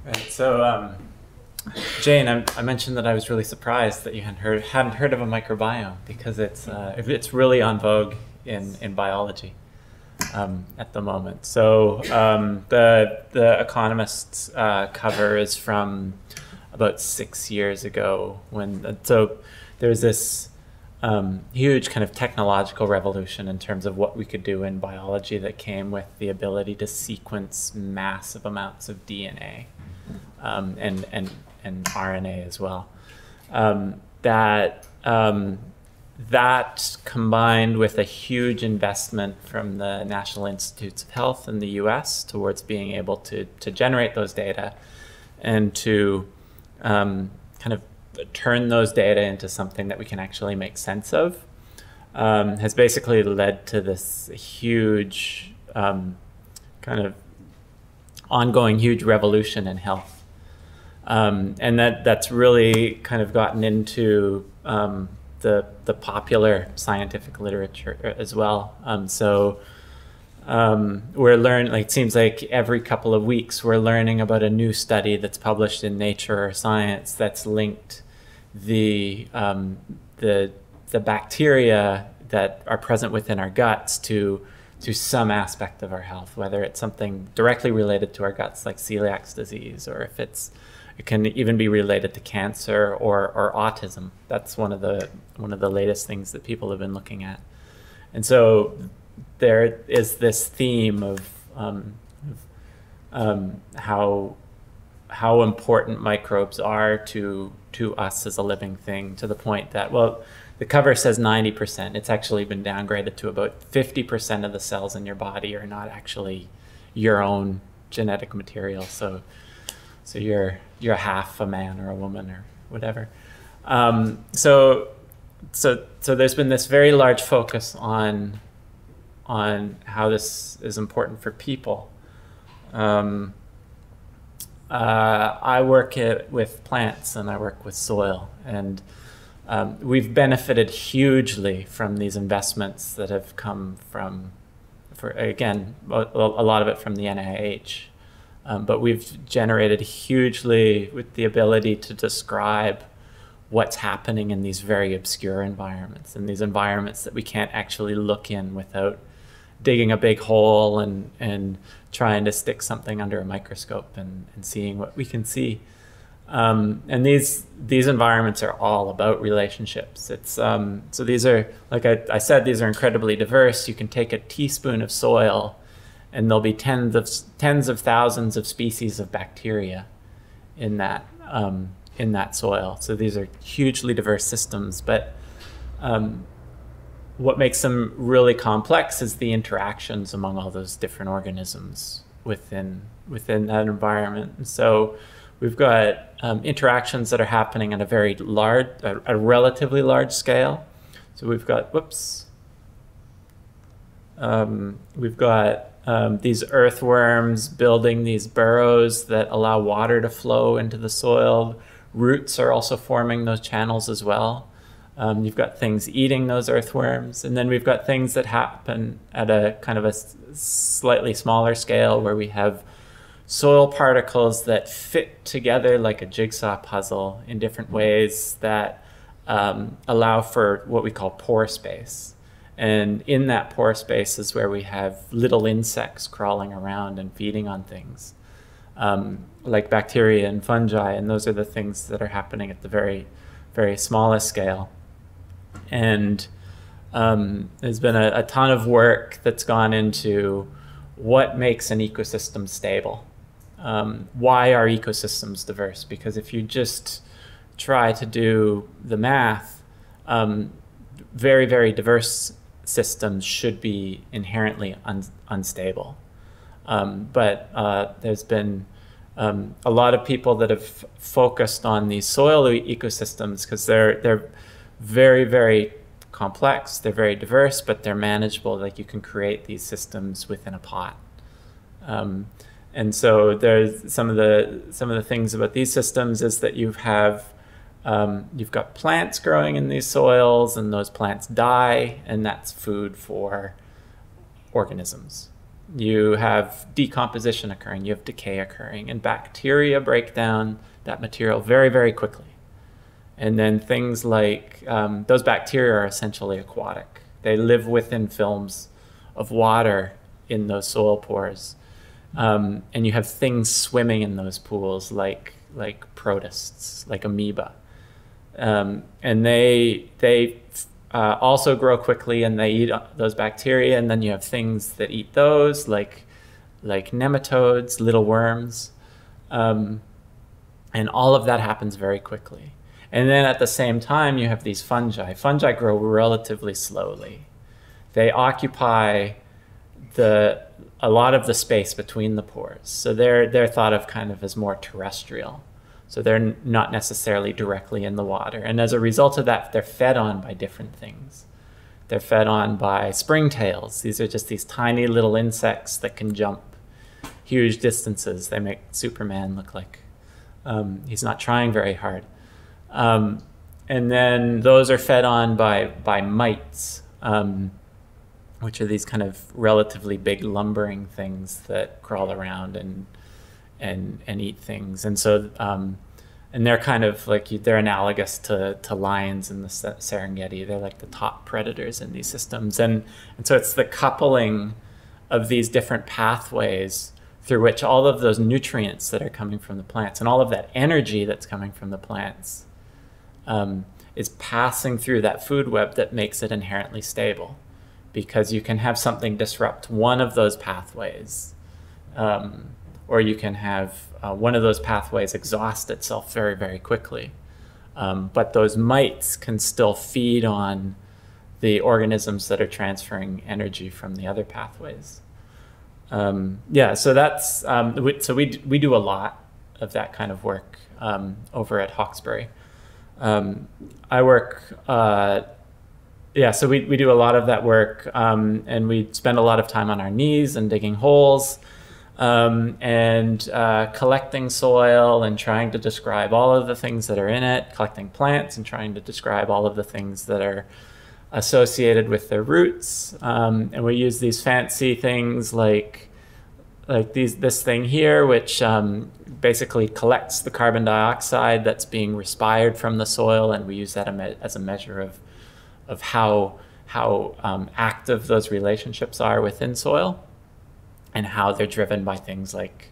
Right. So, Jane, I mentioned that I was really surprised that you hadn't heard of a microbiome because it's really en vogue in biology at the moment. So the Economist's cover is from about 6 years ago so there's this huge kind of technological revolution in terms of what we could do in biology that came with the ability to sequence massive amounts of DNA. And RNA as well. That combined with a huge investment from the National Institutes of Health in the US towards being able to generate those data and to kind of turn those data into something that we can actually make sense of has basically led to this huge kind of ongoing huge revolution in health. And that's really kind of gotten into the popular scientific literature as well. We're learning, like, it seems like every couple of weeks we're learning about a new study that's published in Nature or Science that's linked the bacteria that are present within our guts to some aspect of our health, whether it's something directly related to our guts like celiac disease, or if it can even be related to cancer or autism. That's one of the latest things that people have been looking at. And so there is this theme of how important microbes are to us as a living thing, to the point that, well, the cover says 90%. It's actually been downgraded to about 50% of the cells in your body are not actually your own genetic material. So you're half a man or a woman or whatever. So there's been this very large focus on how this is important for people. I work with plants and I work with soil, and we've benefited hugely from these investments that have come from, again, a lot of it from the NIH. But we've generated hugely with the ability to describe what's happening in these very obscure environments, in these environments that we can't actually look in without digging a big hole and trying to stick something under a microscope and seeing what we can see. And these environments are all about relationships. So these are, like I said, these are incredibly diverse. You can take a teaspoon of soil and there'll be tens of thousands of species of bacteria in that soil. So these are hugely diverse systems. But what makes them really complex is the interactions among all those different organisms within that environment. And so we've got interactions that are happening at a relatively large scale. So we've got, these earthworms building these burrows that allow water to flow into the soil. Roots are also forming those channels as well. You've got things eating those earthworms. And then we've got things that happen at a kind of a slightly smaller scale, where we have soil particles that fit together like a jigsaw puzzle in different ways that allow for what we call pore space. And in that pore space is where we have little insects crawling around and feeding on things, like bacteria and fungi. And those are the things that are happening at the very, very smallest scale. And there's been a ton of work that's gone into what makes an ecosystem stable. Why are ecosystems diverse? Because if you just try to do the math, very, very diverse systems should be inherently unstable. But there's been a lot of people that have focused on these soil ecosystems because they're very, very complex. They're very diverse, but they're manageable. Like, you can create these systems within a pot. And so there's some of the things about these systems is that you've got plants growing in these soils, and those plants die, and that's food for organisms. you have decomposition occurring, you have decay occurring, and bacteria break down that material very, very quickly. And then things like, those bacteria are essentially aquatic. They live within films of water in those soil pores. And you have things swimming in those pools like protists, like amoeba. And they also grow quickly, and they eat those bacteria, and then you have things that eat those, like nematodes, little worms. And all of that happens very quickly. And then at the same time, you have these fungi. Fungi grow relatively slowly. They occupy a lot of the space between the pores. So they're thought of kind of as more terrestrial. So they're not necessarily directly in the water. And as a result of that, they're fed on by different things. They're fed on by springtails. These are just these tiny little insects that can jump huge distances. They make Superman look like he's not trying very hard. And then those are fed on by mites, which are these kind of relatively big lumbering things that crawl around and eat things. And so, and they're kind of like, they're analogous to lions in the Serengeti. They're like the top predators in these systems. And so it's the coupling of these different pathways through which all of those nutrients that are coming from the plants and all of that energy that's coming from the plants is passing through that food web that makes it inherently stable. Because you can have something disrupt one of those pathways, or you can have one of those pathways exhaust itself very, very quickly. But those mites can still feed on the organisms that are transferring energy from the other pathways. Yeah, so that's, so we do a lot of that kind of work over at Hawkesbury. I work, yeah, so we do a lot of that work, and we spend a lot of time on our knees and digging holes, and collecting soil and trying to describe all of the things that are in it, collecting plants and trying to describe all of the things that are associated with their roots. And we use these fancy things like this thing here, which basically collects the carbon dioxide that's being respired from the soil, and we use that as a measure of how active those relationships are within soil, and how they're driven by things like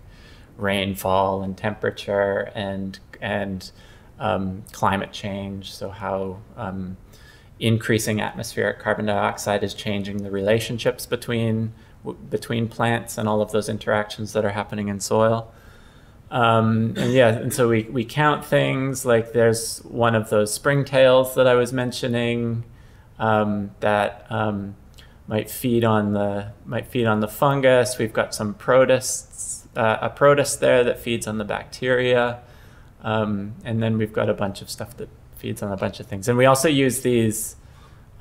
rainfall and temperature and climate change. So how increasing atmospheric carbon dioxide is changing the relationships between plants and all of those interactions that are happening in soil. And yeah, and so we count things like there's one of those springtails that I was mentioning that might feed on the fungus. We've got some protists, a protist there that feeds on the bacteria, and then we've got a bunch of stuff that feeds on a bunch of things. And we also use these.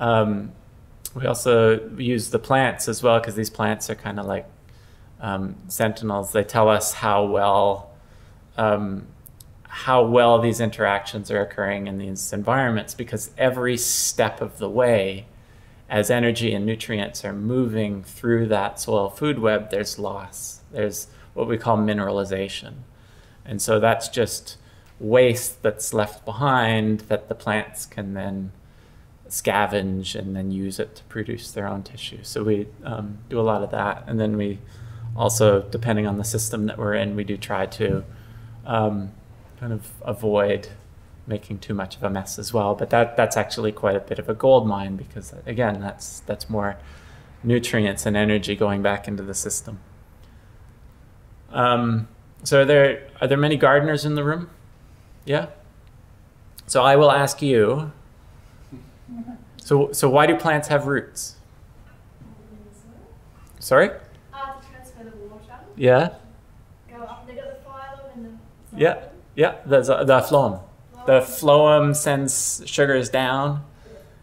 We also use the plants as well, because these plants are kind of like sentinels. They tell us how well these interactions are occurring in these environments, because every step of the way, as energy and nutrients are moving through that soil food web, there's loss. There's what we call mineralization. And so that's just waste that's left behind that the plants can then scavenge and then use it to produce their own tissue. So we do a lot of that. And then we also, depending on the system that we're in, we do try to kind of avoid making too much of a mess as well. But that's actually quite a bit of a gold mine, because again, that's more nutrients and energy going back into the system. So are there many gardeners in the room? Yeah? So I will ask you, so why do plants have roots? Sorry? To transfer the water. Yeah? Go up, they got the phloem and the... Yeah, yeah, the phloem. The phloem sends sugars down,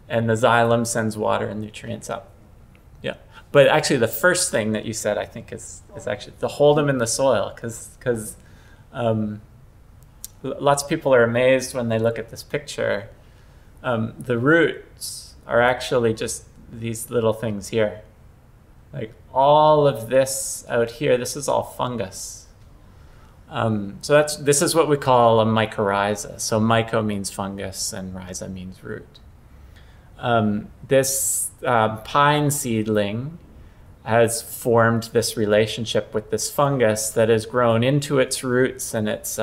and the xylem sends water and nutrients up. Yeah, but actually the first thing that you said, I think, is actually to hold them in the soil, because lots of people are amazed when they look at this picture. The roots are actually just these little things here. Like all of this out here, this is all fungus. So this is what we call a mycorrhiza. So myco means fungus and rhiza means root. This pine seedling has formed this relationship with this fungus that has grown into its roots, and it's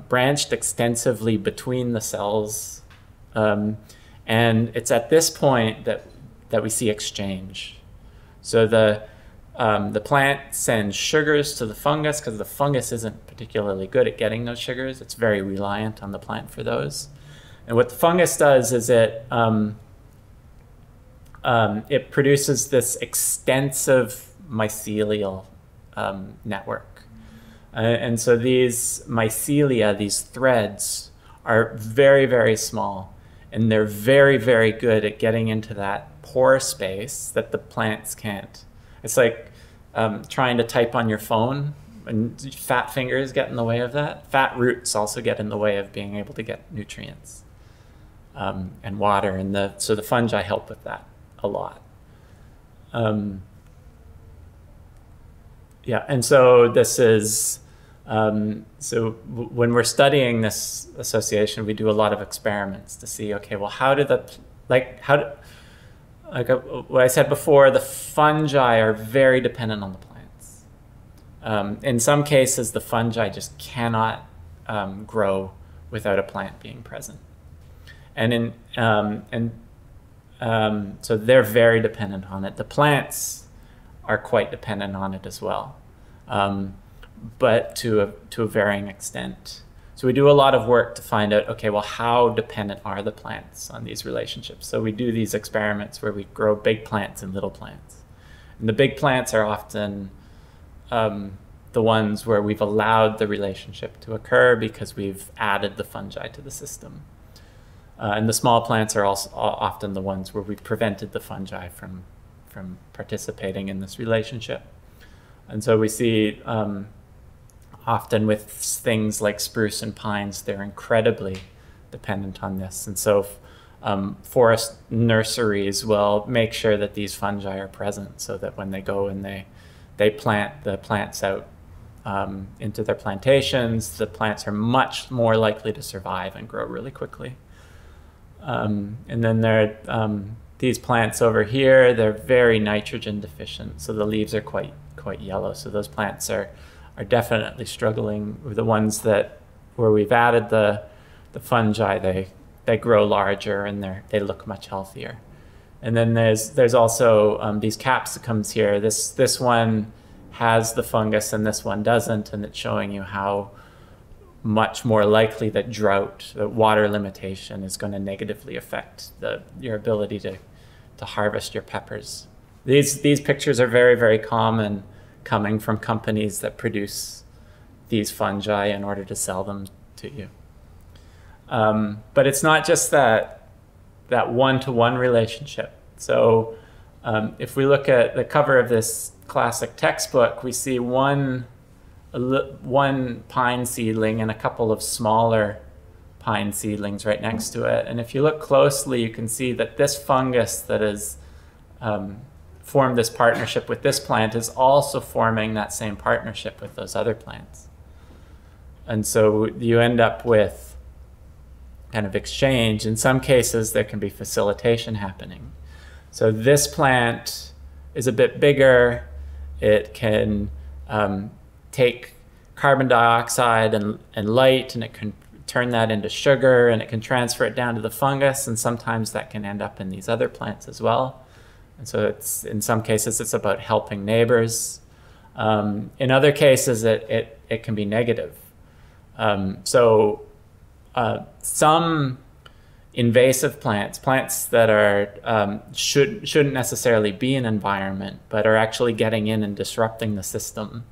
branched extensively between the cells. And it's at this point that we see exchange. So the plant sends sugars to the fungus because the fungus isn't particularly good at getting those sugars. It's very reliant on the plant for those. And what the fungus does is it produces this extensive mycelial network. And so these mycelia, these threads, are very, very small. And they're very, very good at getting into that pore space that the plants can't. It's like trying to type on your phone, and fat fingers get in the way of that. Fat roots also get in the way of being able to get nutrients and water. And so the fungi help with that a lot. Yeah, and so this is, when we're studying this association, we do a lot of experiments to see, okay, well, like what I said before, the fungi are very dependent on the plants. In some cases, the fungi just cannot grow without a plant being present. And so they're very dependent on it. The plants are quite dependent on it as well, but to a varying extent. So we do a lot of work to find out, okay, well, how dependent are the plants on these relationships? So we do these experiments where we grow big plants and little plants. And the big plants are often the ones where we've allowed the relationship to occur because we've added the fungi to the system. And the small plants are also often the ones where we've prevented the fungi from participating in this relationship. And so we see often with things like spruce and pines, they're incredibly dependent on this. And so forest nurseries will make sure that these fungi are present so that when they go and they plant the plants out into their plantations, the plants are much more likely to survive and grow really quickly. And then there are these plants over here, they're very nitrogen deficient, so the leaves are quite yellow. So those plants are definitely struggling. The ones where we've added the fungi, they grow larger and they look much healthier. And then there's also these capsicums here. This one has the fungus and this one doesn't, and it's showing you how much more likely that drought, that water limitation, is going to negatively affect your ability to harvest your peppers. These pictures are very, very common, coming from companies that produce these fungi in order to sell them to you. But it's not just that one-to-one relationship. So if we look at the cover of this classic textbook, we see one pine seedling and a couple of smaller pine seedlings right next to it. And if you look closely, you can see that this fungus that has formed this partnership with this plant is also forming that same partnership with those other plants. And so you end up with kind of exchange. In some cases, there can be facilitation happening. So this plant is a bit bigger. It can take carbon dioxide and light, and it can turn that into sugar, and it can transfer it down to the fungus, and sometimes that can end up in these other plants as well. And so in some cases, it's about helping neighbors. In other cases, it can be negative. Some invasive plants that are shouldn't necessarily be an environment, but are actually getting in and disrupting the system.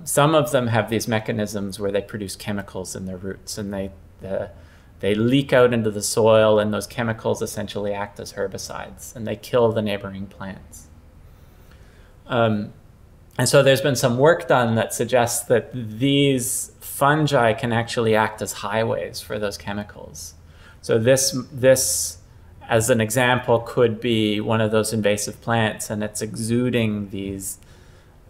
Some of them have these mechanisms where they produce chemicals in their roots, and they leak out into the soil, and those chemicals essentially act as herbicides, and they kill the neighboring plants. And so there's been some work done that suggests that these fungi can actually act as highways for those chemicals. So this as an example, could be one of those invasive plants, and it's exuding these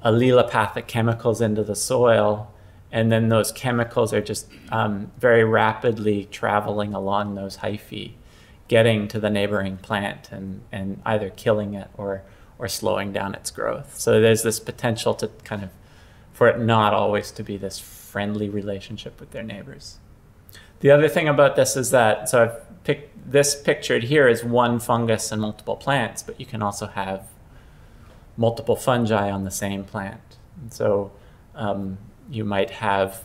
allelopathic chemicals into the soil, and then those chemicals are just very rapidly traveling along those hyphae, getting to the neighboring plant and either killing it or slowing down its growth. So there's this potential to kind of, for it not always to be this friendly relationship with their neighbors. The other thing about this is that, so I've picked this pictured here is one fungus and multiple plants, but you can also have multiple fungi on the same plant. And so you might have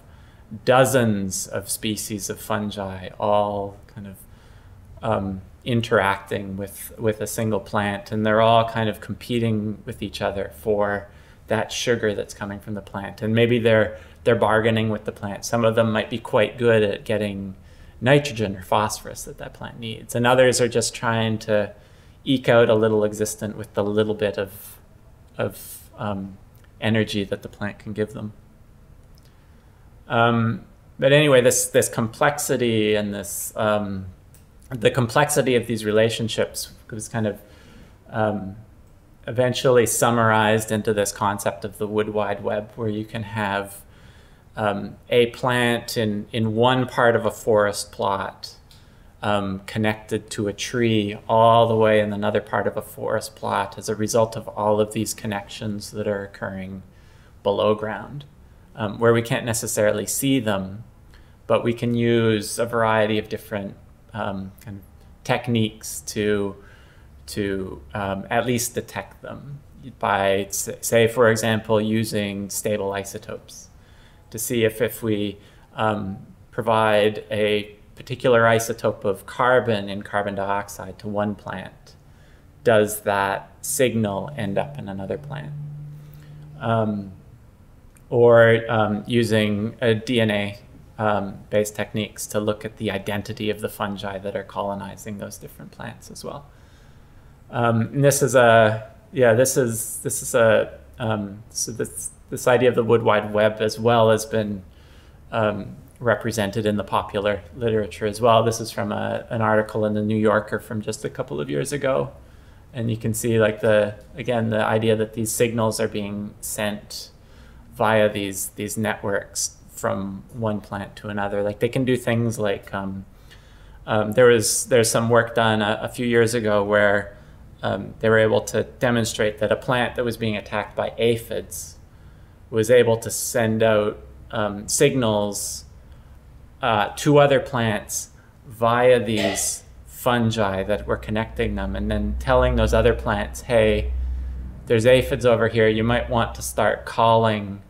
dozens of species of fungi all kind of interacting with a single plant, and they're all kind of competing with each other for that sugar that's coming from the plant. And maybe they're bargaining with the plant. Some of them might be quite good at getting nitrogen or phosphorus that plant needs, and others are just trying to eke out a little existent with the little bit of energy that the plant can give them. But anyway, this complexity and this the complexity of these relationships was kind of eventually summarized into this concept of the wood wide web, where you can have a plant in one part of a forest plot connected to a tree all the way in another part of a forest plot as a result of all of these connections that are occurring below ground, where we can't necessarily see them, but we can use a variety of different kind of techniques to at least detect them by, say, for example, using stable isotopes to see if we provide a particular isotope of carbon in carbon dioxide to one plant, does that signal end up in another plant? Or using DNA based techniques to look at the identity of the fungi that are colonizing those different plants as well. And this is a, yeah, this is a, so this idea of the wood wide web as well has been represented in the popular literature as well. This is from an article in the New Yorker from just a couple of years ago. And you can see, like, again, the idea that these signals are being sent via these networks from one plant to another. Like, they can do things like, there's some work done a few years ago where they were able to demonstrate that a plant that was being attacked by aphids was able to send out signals to other plants via these fungi that were connecting them, and then telling those other plants, hey, there's aphids over here, you might want to start calling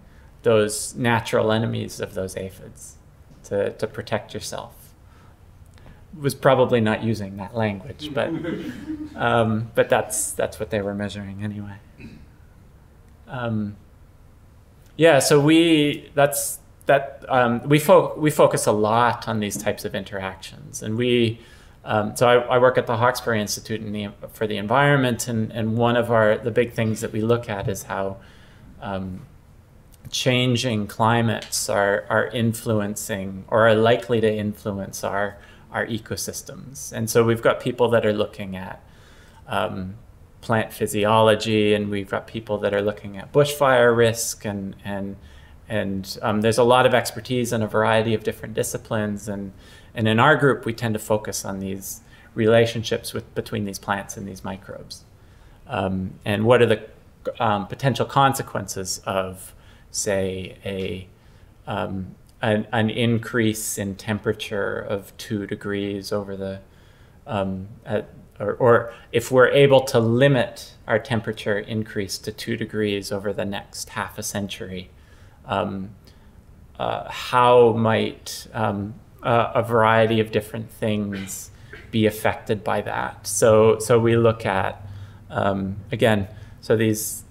those natural enemies of those aphids to protect yourself. Was probably not using that language, but that's what they were measuring anyway. Yeah, so we focus a lot on these types of interactions, and so I work at the Hawkesbury Institute for the Environment, and one of the big things that we look at is how changing climates are influencing, or are likely to influence, our ecosystems. And so we've got people that are looking at plant physiology, and we've got people that are looking at bushfire risk, and there's a lot of expertise in a variety of different disciplines, and in our group we tend to focus on these relationships between these plants and these microbes, and what are the potential consequences of, say, an increase in temperature of 2 degrees over the or if we're able to limit our temperature increase to 2 degrees over the next half a century, how might a variety of different things be affected by that? So we look at, again, so these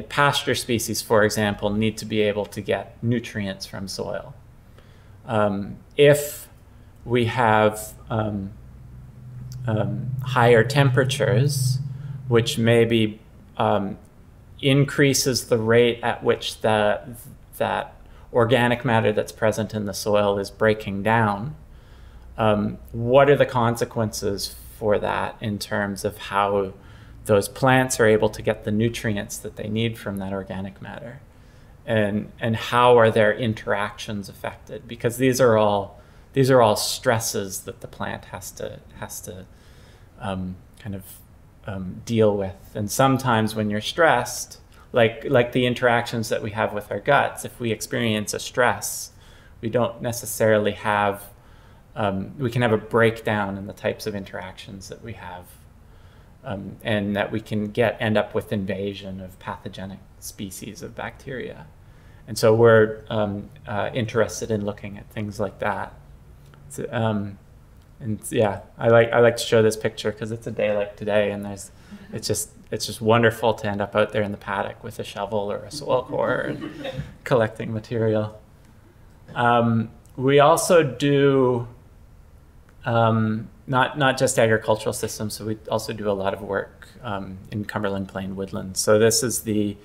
pasture species, for example, need to be able to get nutrients from soil. If we have higher temperatures, which maybe increases the rate at which that organic matter that's present in the soil is breaking down, what are the consequences for that in terms of how those plants are able to get the nutrients that they need from that organic matter, and how are their interactions affected, because these are all stresses that the plant has to kind of deal with. And sometimes when you're stressed, like the interactions that we have with our guts, if we experience a stress, we don't necessarily have, we can have a breakdown in the types of interactions that we have, and that we can end up with invasion of pathogenic species of bacteria. And so we're interested in looking at things like that. So, and yeah, I like to show this picture because it's a day like today, and it's just wonderful to end up out there in the paddock with a shovel or a soil core and collecting material. We also do not just agricultural systems, so we also do a lot of work in Cumberland Plain woodlands. So this is the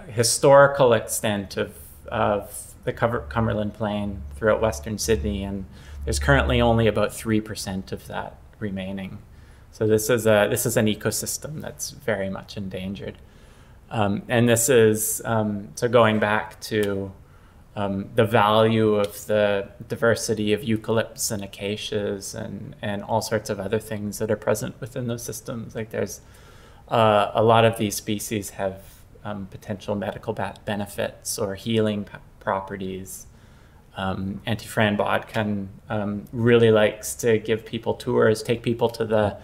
historical extent of the Cumberland Plain throughout Western Sydney, and there's currently only about 3% of that remaining. So this is an ecosystem that's very much endangered. And this is, so going back to the value of the diversity of eucalypts and acacias and all sorts of other things that are present within those systems. Like there's a lot of these species have potential medical benefits or healing properties. Anti-Fran Bodkin really likes to give people tours, take people to the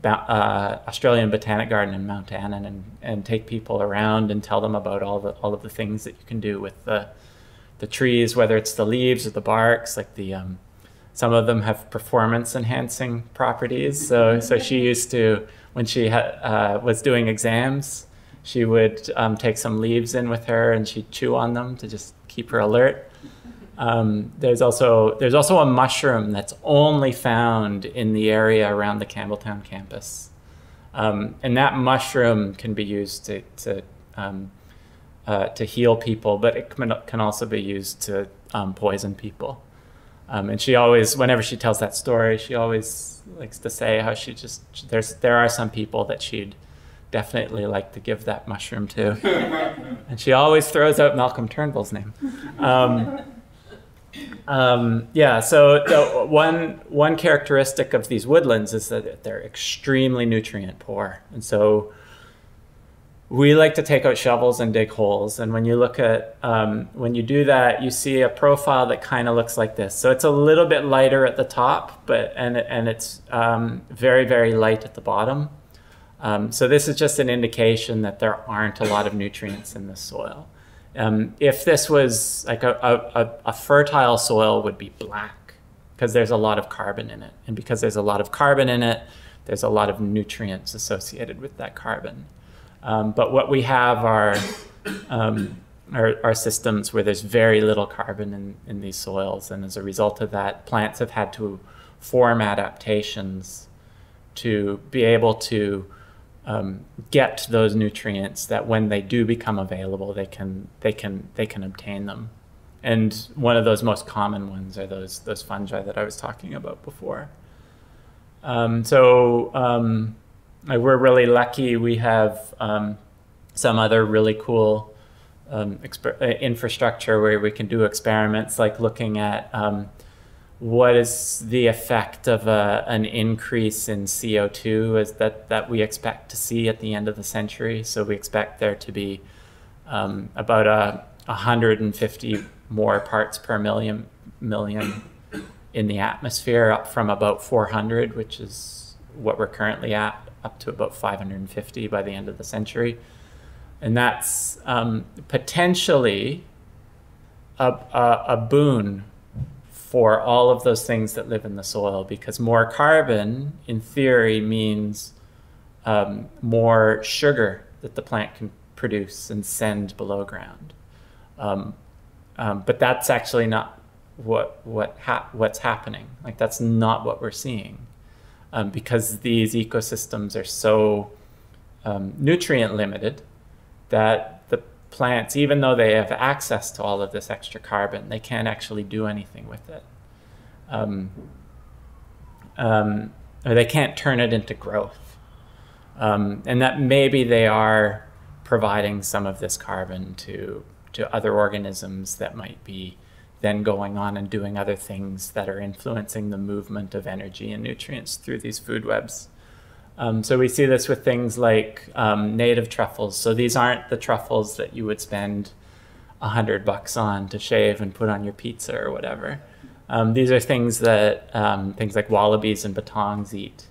Australian Botanic Garden in Mount Annan and take people around and tell them about all of the things that you can do with the trees, whether it's the leaves or the barks. Like some of them have performance enhancing properties. So she used to, when she was doing exams, she would take some leaves in with her and she'd chew on them to just keep her alert. There's also a mushroom that's only found in the area around the Campbelltown campus, and that mushroom can be used to heal people, but it can also be used to poison people. And she always, whenever she tells that story, she always likes to say how there are some people that she'd definitely like to give that mushroom to, and she always throws out Malcolm Turnbull's name. Yeah, so the one characteristic of these woodlands is that they're extremely nutrient poor. And so we like to take out shovels and dig holes. And when you look at, when you do that, you see a profile that kind of looks like this. So it's a little bit lighter at the top, and it's very, very light at the bottom. So this is just an indication that there aren't a lot of nutrients in this soil. If this was like a fertile soil, would be black because there's a lot of carbon in it. And because there's a lot of carbon in it, there's a lot of nutrients associated with that carbon. But what we have are systems where there's very little carbon in these soils. And as a result of that, plants have had to form adaptations to be able to get those nutrients that when they do become available, they can obtain them. And one of those most common ones are those fungi that I was talking about before. We're really lucky. We have some other really cool infrastructure where we can do experiments like looking at what is the effect of an increase in CO2 that we expect to see at the end of the century. So we expect there to be about 150 more parts per million in the atmosphere, up from about 400, which is what we're currently at, up to about 550 by the end of the century. And that's potentially a boon for all of those things that live in the soil, because more carbon, in theory, means more sugar that the plant can produce and send below ground. But that's actually not what's happening. Like, that's not what we're seeing, because these ecosystems are so nutrient limited that the plants, even though they have access to all of this extra carbon, they can't actually do anything with it. or they can't turn it into growth. And that maybe they are providing some of this carbon to other organisms that might be then going on and doing other things that are influencing the movement of energy and nutrients through these food webs. So we see this with things like native truffles. So these aren't the truffles that you would spend $100 on to shave and put on your pizza or whatever. These are things that things like wallabies and batongs eat.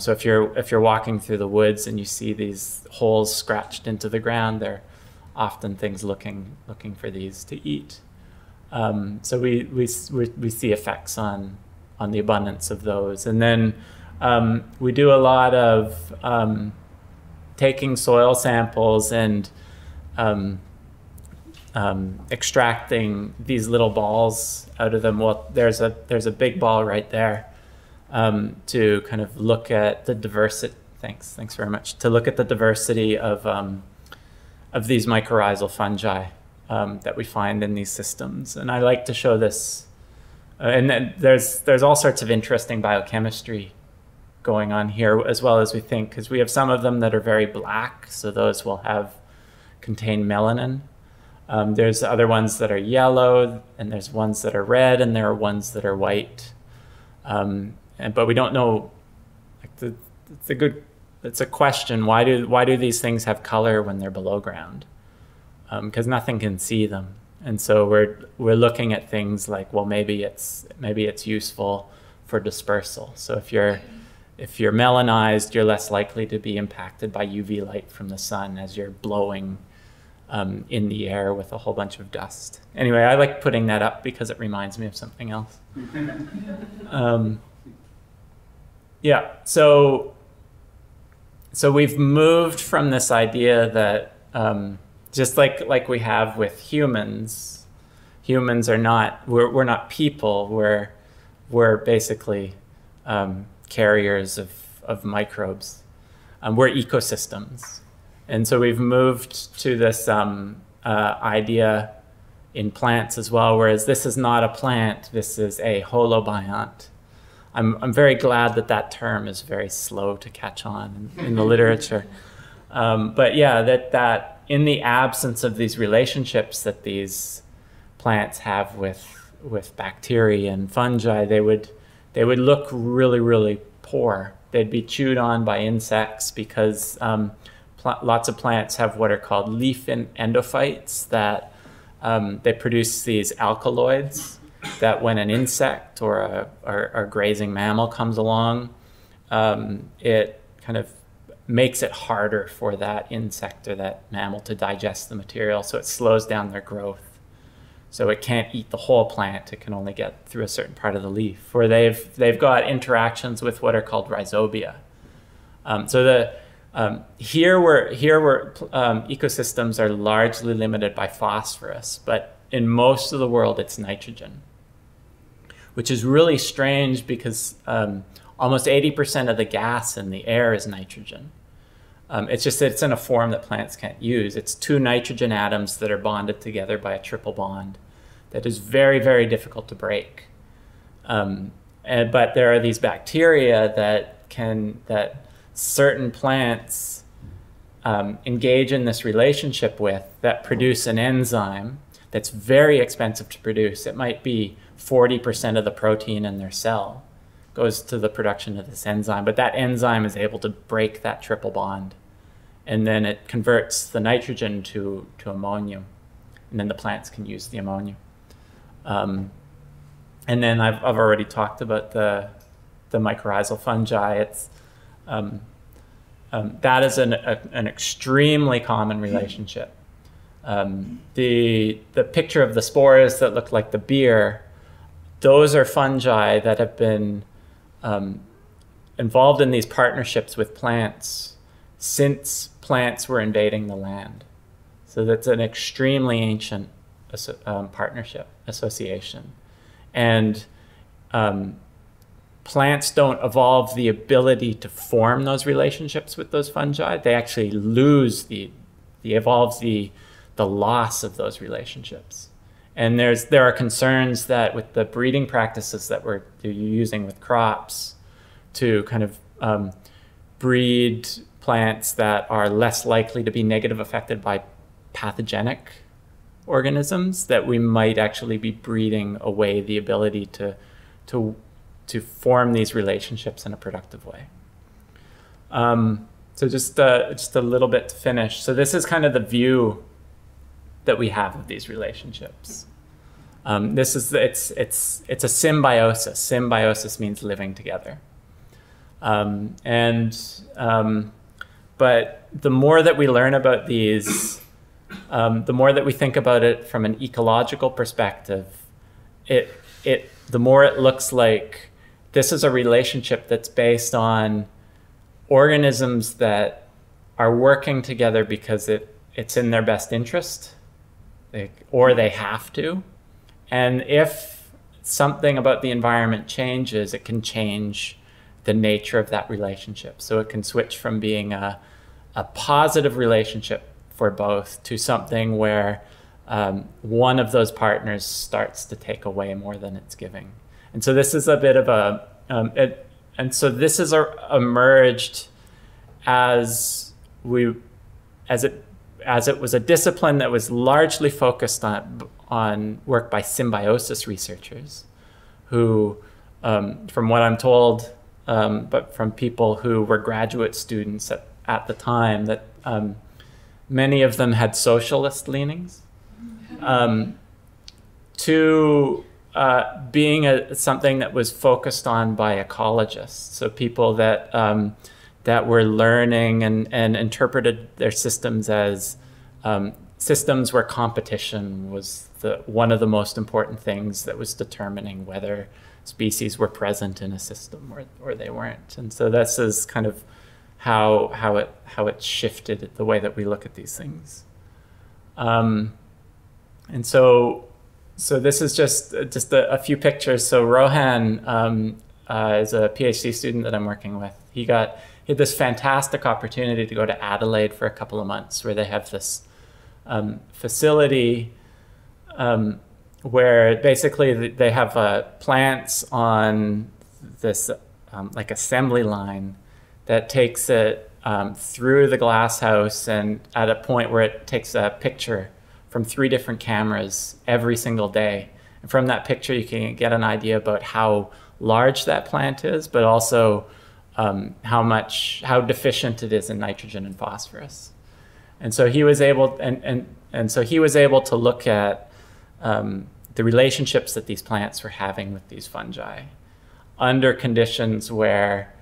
So if you're walking through the woods and you see these holes scratched into the ground, they're often things looking for these to eat. So we see effects on the abundance of those, and then we do a lot of taking soil samples and extracting these little balls out of them. Well, there's a big ball right there to kind of look at the diversity. Thanks very much. To look at the diversity of these mycorrhizal fungi that we find in these systems. And I like to show this. And then there's all sorts of interesting biochemistry going on here as well as we think, because we have some of them that are very black, so those will contain melanin. There's other ones that are yellow, and there's ones that are red, and there are ones that are white. But we don't know. Like it's a question. Why do these things have color when they're below ground? Because nothing can see them, and so we're looking at things like, well, maybe it's useful for dispersal. So if you're melanized, you're less likely to be impacted by UV light from the sun as you're blowing in the air with a whole bunch of dust. Anyway, I like putting that up because it reminds me of something else. Yeah, so we've moved from this idea that just like we have with humans are not, we're not people, we're basically carriers of microbes. We're ecosystems. And so we've moved to this idea in plants as well, whereas this is not a plant, this is a holobiont. I'm very glad that term is very slow to catch on in the literature. But yeah, that in the absence of these relationships that these plants have with bacteria and fungi, they would look really, really poor. They'd be chewed on by insects because lots of plants have what are called leaf endophytes, that they produce these alkaloids that when an insect or a grazing mammal comes along, it kind of makes it harder for that insect or that mammal to digest the material, so it slows down their growth. So it can't eat the whole plant, it can only get through a certain part of the leaf. Or they've got interactions with what are called rhizobia. Here ecosystems are largely limited by phosphorus, but in most of the world it's nitrogen, which is really strange because almost 80% of the gas in the air is nitrogen. It's just that it's in a form that plants can't use. It's two nitrogen atoms that are bonded together by a triple bond that is very, very difficult to break. But there are these bacteria that certain plants engage in this relationship with, that produce an enzyme that's very expensive to produce. It might be 40% of the protein in their cell goes to the production of this enzyme, but that enzyme is able to break that triple bond, and then it converts the nitrogen to ammonium, and then the plants can use the ammonium. And then I've already talked about the mycorrhizal fungi. It's that is an extremely common relationship. The picture of the spores that look like the beer, those are fungi that have been involved in these partnerships with plants since plants were invading the land. So that's an extremely ancient partnership, association. And plants don't evolve the ability to form those relationships with those fungi. They actually lose the loss of those relationships. And there are concerns that with the breeding practices that you're using with crops, to kind of breed plants that are less likely to be negative affected by pathogenic organisms, that we might actually be breeding away the ability to form these relationships in a productive way. So just a little bit to finish. So this is kind of the view that we have of these relationships. It's a symbiosis. Symbiosis means living together. But the more that we learn about these, the more that we think about it from an ecological perspective, the more it looks like this is a relationship that's based on organisms that are working together because it's in their best interest, or they have to. And if something about the environment changes, it can change the nature of that relationship. So it can switch from being a positive relationship for both to something where one of those partners starts to take away more than it's giving. And so this is a bit of so this is emerged as it was a discipline that was largely focused on work by symbiosis researchers, who, from what I'm told, but from people who were graduate students at the time, that many of them had socialist leanings, to being something that was focused on by ecologists, so people that were learning and interpreted their systems as systems where competition was one of the most important things that was determining whether species were present in a system or they weren't. And so this is kind of how it shifted the way that we look at these things. And so this is just a few pictures. So Rohan is a PhD student that I'm working with. He had this fantastic opportunity to go to Adelaide for a couple of months, where they have this facility where basically they have plants on this like assembly line that takes it through the glass house, and at a point where it takes a picture from 3 different cameras every single day. And from that picture, you can get an idea about how large that plant is, but also how deficient it is in nitrogen and phosphorus. And so he was able, so he was able to look at the relationships that these plants were having with these fungi under conditions where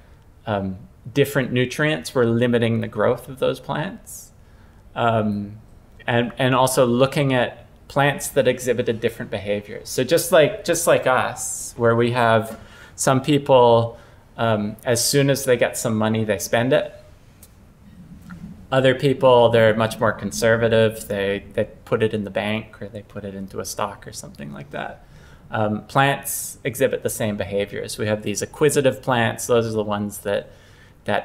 different nutrients were limiting the growth of those plants, and also looking at plants that exhibited different behaviors. So just like us, where we have some people, as soon as they get some money, they spend it. Other people, they're much more conservative. They put it in the bank, or they put it into a stock or something like that. Plants exhibit the same behaviors. We have these acquisitive plants. Those are the ones that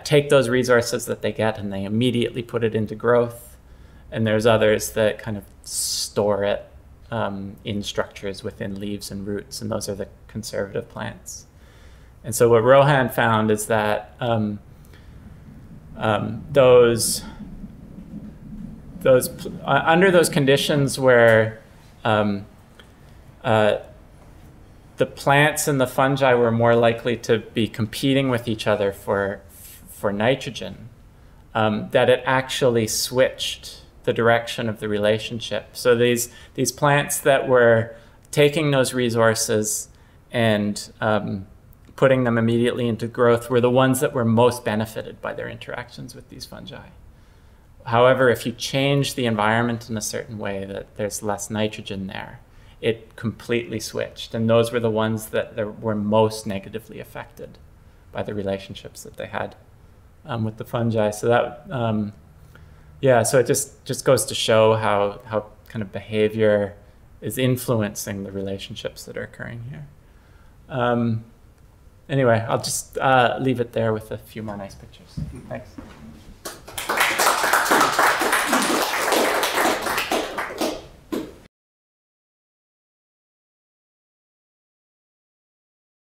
take those resources that they get and they immediately put it into growth. And there's others that kind of store it in structures within leaves and roots, and those are the conservative plants. And so what Rohan found is that under those conditions where the plants and the fungi were more likely to be competing with each other for nitrogen, that it actually switched the direction of the relationship. So these plants that were taking those resources and putting them immediately into growth were the ones that were most benefited by their interactions with these fungi. However, if you change the environment in a certain way that there's less nitrogen there, it completely switched. And those were the ones that were most negatively affected by the relationships that they had with the fungi. So that, yeah, so it just goes to show how kind of behavior is influencing the relationships that are occurring here. Anyway, I'll just leave it there with a few more nice pictures. Thanks.